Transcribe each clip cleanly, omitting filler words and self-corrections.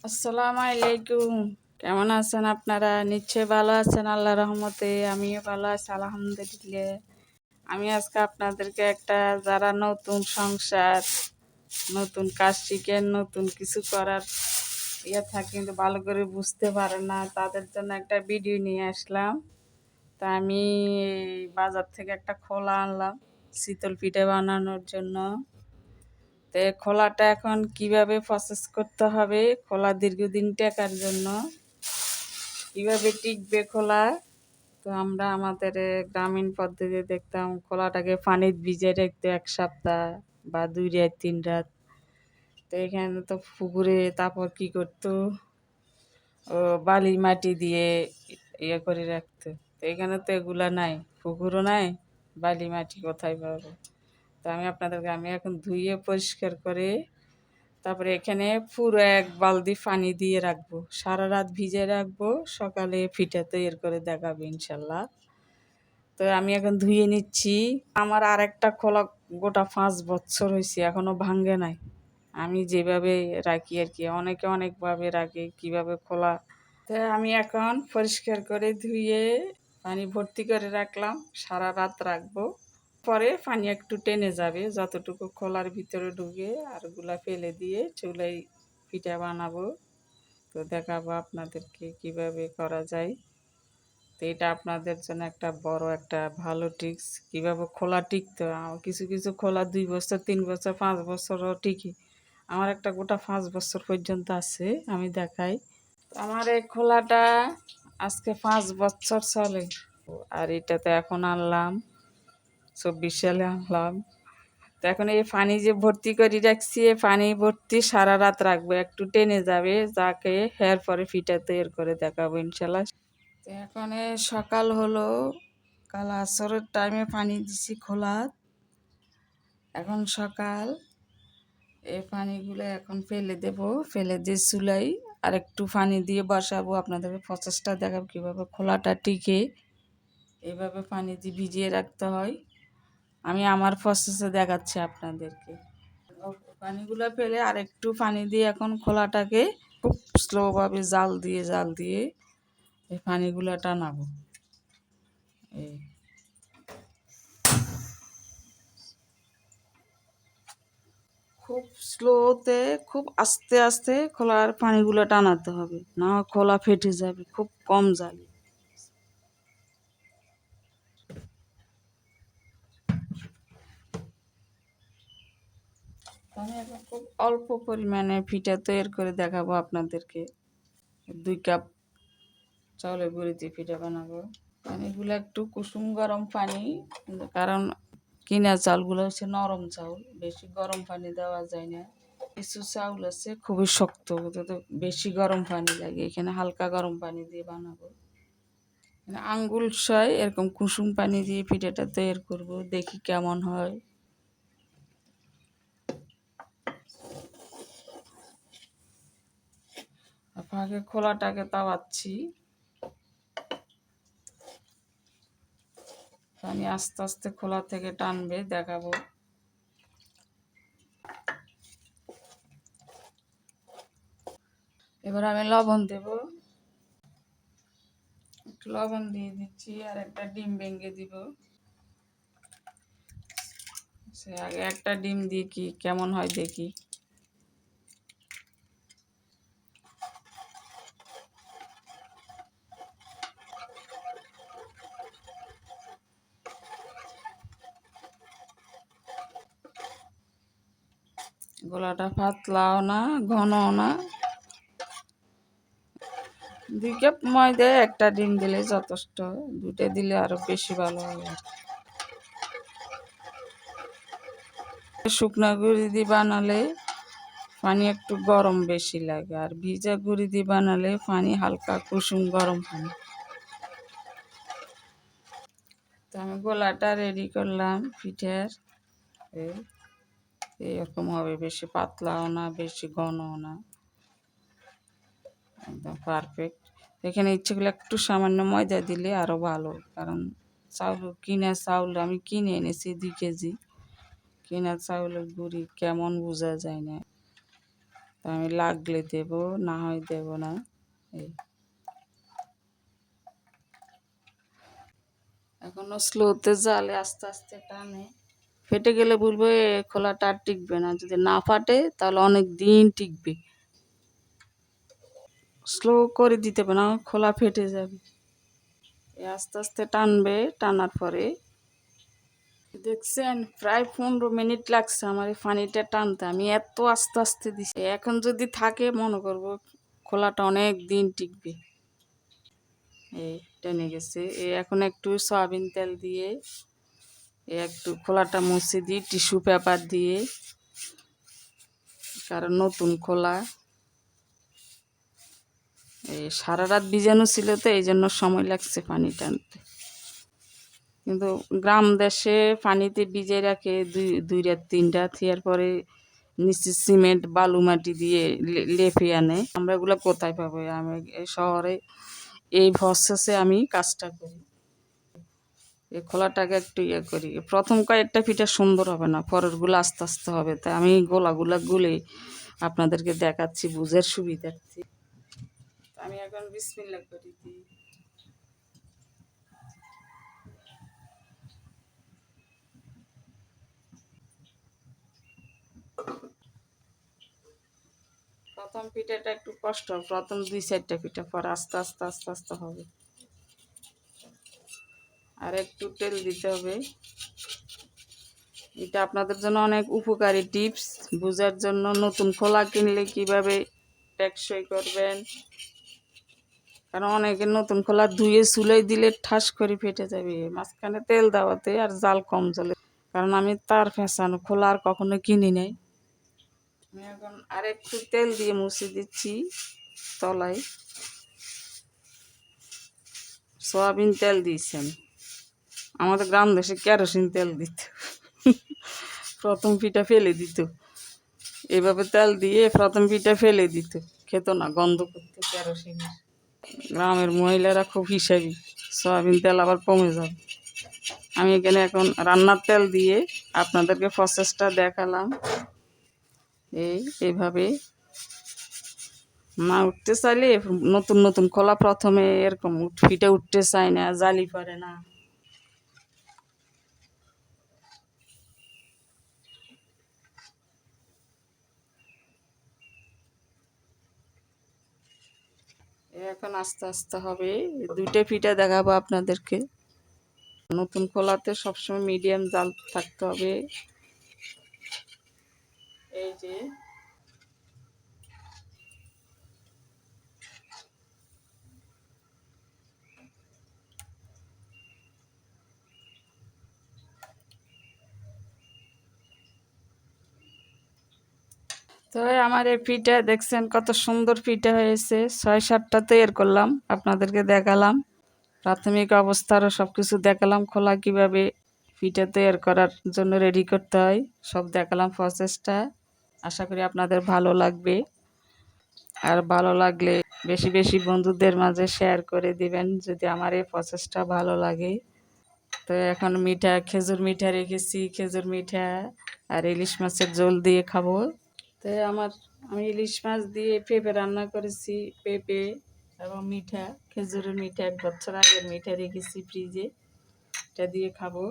আসসালামু আলাইকুম। কেমন আছেন আপনারা? নিশ্চয়ই ভালো আছেন আল্লাহ রহমতে। আমিও ভালো আছি আলহামদুলিল্লাহ। আমি আজকে আপনাদেরকে একটা যারা নতুন সংসার, নতুন কাজ শিখেন, নতুন কিছু করার থাকে কিন্তু ভালো করে বুঝতে পারে না, তাদের জন্য একটা ভিডিও নিয়ে আসলাম। তা আমি এই বাজার থেকে একটা খোলা আনলাম শীতল পিঠা বানানোর জন্য। তো খোলাটা এখন কিভাবে প্রসেস করতে হবে, খোলা দীর্ঘদিন টেকার জন্য কিভাবে টিকবে খোলা। তো আমরা আমাদের গ্রামীণ পদ্ধতিতে দেখতাম খোলাটাকে পানিতে ভিজিয়ে রাখতো 1 সপ্তাহ বা 2 রাত 3 রাত। তো এখানে তো পুকুরে তারপর কি করতো, ও বালি মাটি দিয়ে করে রাখতো। তো এখানে তো এগুলা নাই, পুকুরও নাই, বালি মাটি কোথায় পাবো। তো আমি এখন ধুয়ে পরিষ্কার করে তারপরে এখানে পুরো 1 বালতি পানি দিয়ে রাখবো, সারা রাত ভিজে রাখবো, সকালে পিঠা তৈরি করে দেখাবো ইনশাল্লাহ। তো আমি এখন ধুয়ে নিচ্ছি। আমার আর একটা খোলা গোটা 5 বছর হয়েছে, এখনো ভাঙ্গে নাই। আমি যেভাবে রাখি আর কি, অনেকে অনেকভাবে রাখে, কিভাবে খোলা। তো আমি এখন পরিষ্কার করে ধুয়ে পানি ভর্তি করে রাখলাম, সারা রাত রাখবো। পরে পানি একটু টেনে যাবে, যতটুকু খোলার ভিতরে ঢুকে আর ওগুলা ফেলে দিয়ে চুলায় পিঠা বানাবো। তো দেখাবো আপনাদেরকে কিভাবে করা যায়। তো এটা আপনাদের জন্য একটা বড় একটা ভালো টিপস, কিভাবে খোলা টিকতে হয়। কিছু কিছু খোলা 2 বছর 3 বছর 5 বছরও টিকি, আমার একটা গোটা 5 বছর পর্যন্ত আছে। আমি দেখাই। আমার এই খোলাটা আজকে 5 বছর চলে। আর এটাতে এখন আনলাম 24 সালে আনলাম। তো এখন এই পানি যে ভর্তি করে রাখছি, এই পানি ভর্তি সারা রাত রাখবো, একটু টেনে যাবে যাকে হের পরে ফিটা তৈরি করে দেখাবো ইনশাল্লাহ। তো এখন সকাল হলো, কাল আসরের টাইমে পানি দিছি খোলা। এখন সকাল, এই পানিগুলো এখন ফেলে দেব, ফেলে দিয়ে চুলাই আর একটু পানি দিয়ে বসাবো। আপনাদেরকে প্রসেসটা দেখাবো কীভাবে খোলাটা টিকে এইভাবে পানি দিয়ে ভিজিয়ে রাখতে হয়। আমি আমার প্রসেসে দেখাচ্ছি আপনাদেরকে। পানিগুলো ফেলে আর একটু পানি দিয়ে এখন খোলাটাকে খুব স্লোভাবে জাল দিয়ে এই পানিগুলো টানাবো। এই খুব স্লোতে, খুব আস্তে আস্তে খোলার পানিগুলো টানাতে হবে, না খোলা ফেটে যাবে। খুব কম জালে। আমি এখন খুব অল্প পরিমাণে পিঠা তৈরি করে দেখাবো আপনাদেরকে। 2 কাপ চাউলের গুঁড়ি দিয়ে পিঠা বানাবো। পানিগুলো একটু কুসুম গরম পানি, কারণ কিনা চাউলগুলো হচ্ছে নরম চাউল, বেশি গরম পানি দেওয়া যায় না। কিছু চাউল আছে খুবই শক্ত, ওটা তো বেশি গরম পানি লাগে। এখানে হালকা গরম পানি দিয়ে বানাবো। আঙ্গুল সয় এরকম কুসুম পানি দিয়ে পিঠাটা তৈরি করবো, দেখি কেমন হয়। আগে খোলাটাকে তাওয়াচ্ছি, পানি আস্তে আস্তে খোলা থেকে টানবে, দেখাবো। এবার আমি লবণ দেব, একটু লবণ দিয়ে দিচ্ছি আর একটা ডিম ভেঙে দিব। সে আগে একটা ডিম দিয়ে কি কেমন হয় দেখি। গোলাটা পাতলাও না ঘনও না। 2 কাপ ময়দায় একটা ডিম দিলে যথেষ্ট, 2টা দিলে আরো বেশি ভালো হবে। শুকনা গুঁড়ি দিয়ে বানালে পানি একটু গরম বেশি লাগে, আর ভিজা গুঁড়ি দিয়ে বানালে পানি হালকা কুসুম গরম পানি। তো আমি গোলাটা রেডি করলাম পিঠার। এরকম হবে, বেশি পাতলাও না বেশি ঘনও না, একদম পারফেক্ট। এখানে ইচ্ছে করলে একটু সামান্য ময়দা দিলে আরও ভালো, কারণ চাউল আমি কিনে এনেছি 2 কেজি। কিনা চাউলের গুঁড়ি কেমন বোঝা যায় না। তো আমি লাগলে দেব, না হয় দেব না। এই এখনো স্লোতে জালে আস্তে আস্তে টানে, ফেটে গেলে বলবো এ খোলাটা আর টিকবে না। যদি না ফাটে তাহলে অনেক দিন টিকবে। স্লো করে দিতে হবে, না খোলা ফেটে যাবে। আস্তে আস্তে টানবে, টানার পরে দেখছেন প্রায় 15 মিনিট লাগছে আমার এই পানিটা টানতে। আমি এত আস্তে আস্তে দিছি। এখন যদি থাকে মনে করব খোলাটা অনেক দিন টিকবে। এই টেনে গেছে। এখন একটু সয়াবিন তেল দিয়ে একটু খোলাটা মুছে দিই টিস্যু পেপার দিয়ে, কারণ নতুন খোলা। এই সারা রাত ভিজানো ছিল তো এই জন্য সময় লাগছে পানি টানতে। কিন্তু গ্রাম দেশে পানিতে ভিজে রাখে দুই রাত 3 রাত, এরপরে নিচে সিমেন্ট বালু মাটি দিয়ে লেপে আনে। আমরা এগুলো কোথায় পাবো? আমি এই শহরে এই প্রসেসে আমি কাজটা করি। এই খোলাটাকে একটু ইয়ে করি। প্রথম কয়েকটা পিঠা সুন্দর হবে না, পরেরগুলো আস্তে আস্তে হবে। তাই আমি গোলাগুলা গুলে আপনাদেরকে দেখাচ্ছি বুঝার সুবিধার্থে। আমি এখন বিসমিল্লাহ করে দিই। প্রথম পিঠাটা একটু কষ্ট, প্রথম 2-4টা পিঠা, পরে আস্তে আস্তে আস্তে আস্তে হবে। আর একটু তেল দিতে হবে। এটা আপনাদের জন্য অনেক উপকারী টিপস বোঝার জন্য। নতুন খোলা কিনলে কিভাবে টেকসই করবেন, কারণ অনেকে নতুন খোলা ধুয়ে চুলাই দিলে ঠাস করে ফেটে যাবে মাঝখানে তেল দেওয়াতে আর জাল কম জ্বলে। কারণ আমি তার ফেঁসানো খোলা আর কখনো কিনি নাই। আমি এখন আর একটু তেল দিয়ে মুছে দিচ্ছি তলায়। সয়াবিন তেল দিয়েছেন, আমাদের গ্রাম দেশে কেরোসিন তেল দিত। প্রথম পিঠা ফেলে দিত, এভাবে তেল দিয়ে প্রথম পিঠা ফেলে দিত, খেত না, গন্ধ করতো কেরোসিনের। গ্রামের মহিলারা খুব হিসাবি, সয়াবিন তেল আবার কমে যাবে। আমি এখানে এখন রান্নার তেল দিয়ে আপনাদেরকে প্রসেসটা দেখালাম। এইভাবে না উঠতে চাইলে নতুন নতুন খোলা প্রথমে এরকম পিঠা উঠতে চায় না, জালি পড়ে না। এখন আস্তে আস্তে হবে। 2টা পিঠা দেখাবো আপনাদেরকে। নতুন খোলাতে সবসময় মিডিয়াম জাল থাকতে হবে। এই যে তো আমার এই পিঠা দেখছেন কত সুন্দর পিঠা হয়েছে। 6-7টা তৈরি করলাম, আপনাদেরকে দেখালাম। প্রাথমিক অবস্থারও সব কিছু দেখালাম, খোলা কিভাবে পিঠা তৈরি করার জন্য রেডি করতে হয় সব দেখালাম প্রসেসটা। আশা করি আপনাদের ভালো লাগবে। আর ভালো লাগলে বেশি বেশি বন্ধুদের মাঝে শেয়ার করে দিবেন যদি আমার এই প্রসেসটা ভালো লাগে। তো এখন মিঠা, খেজুর মিঠা রেখেছি, খেজুর মিঠা আর ইলিশ মাছের ঝোল দিয়ে খাবো। তো আমি ইলিশ মাছ দিয়ে পেঁপে রান্না করেছি, পেঁপে এবং মিঠা, খেজুরের মিঠা 1 বছর আগের মিঠা রেখেছি ফ্রিজে, এটা দিয়ে খাবো।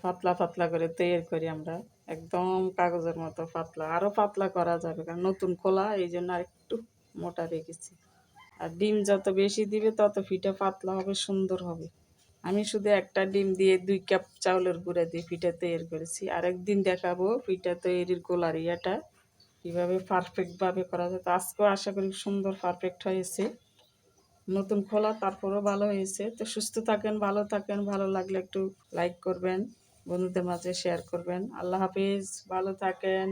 পাতলা পাতলা করে তৈরি করি আমরা, একদম কাগজের মতো পাতলা। আরও পাতলা করা যাবে কারণ নতুন খোলা, এই জন্য আর একটু মোটা রেখেছি। আর ডিম যত বেশি দিবে তত পিঠা পাতলা হবে, সুন্দর হবে। আমি শুধু একটা ডিম দিয়ে 2 কাপ চাউলের গুঁড়া দিয়ে পিঠা তৈরি করেছি। আরেকদিন দেখাবো পিঠা তৈরির গোলার ইয়াটা কীভাবে পারফেক্টভাবে করা যায়। তো আজকেও আশা করি সুন্দর পারফেক্ট হয়েছে। নতুন খোলা তারপরেও ভালো হয়েছে। তো সুস্থ থাকেন, ভালো থাকেন। ভালো লাগলে একটু লাইক করবেন, বন্ধুদের মাঝে শেয়ার করবেন। আল্লাহ হাফিজ, ভালো থাকেন।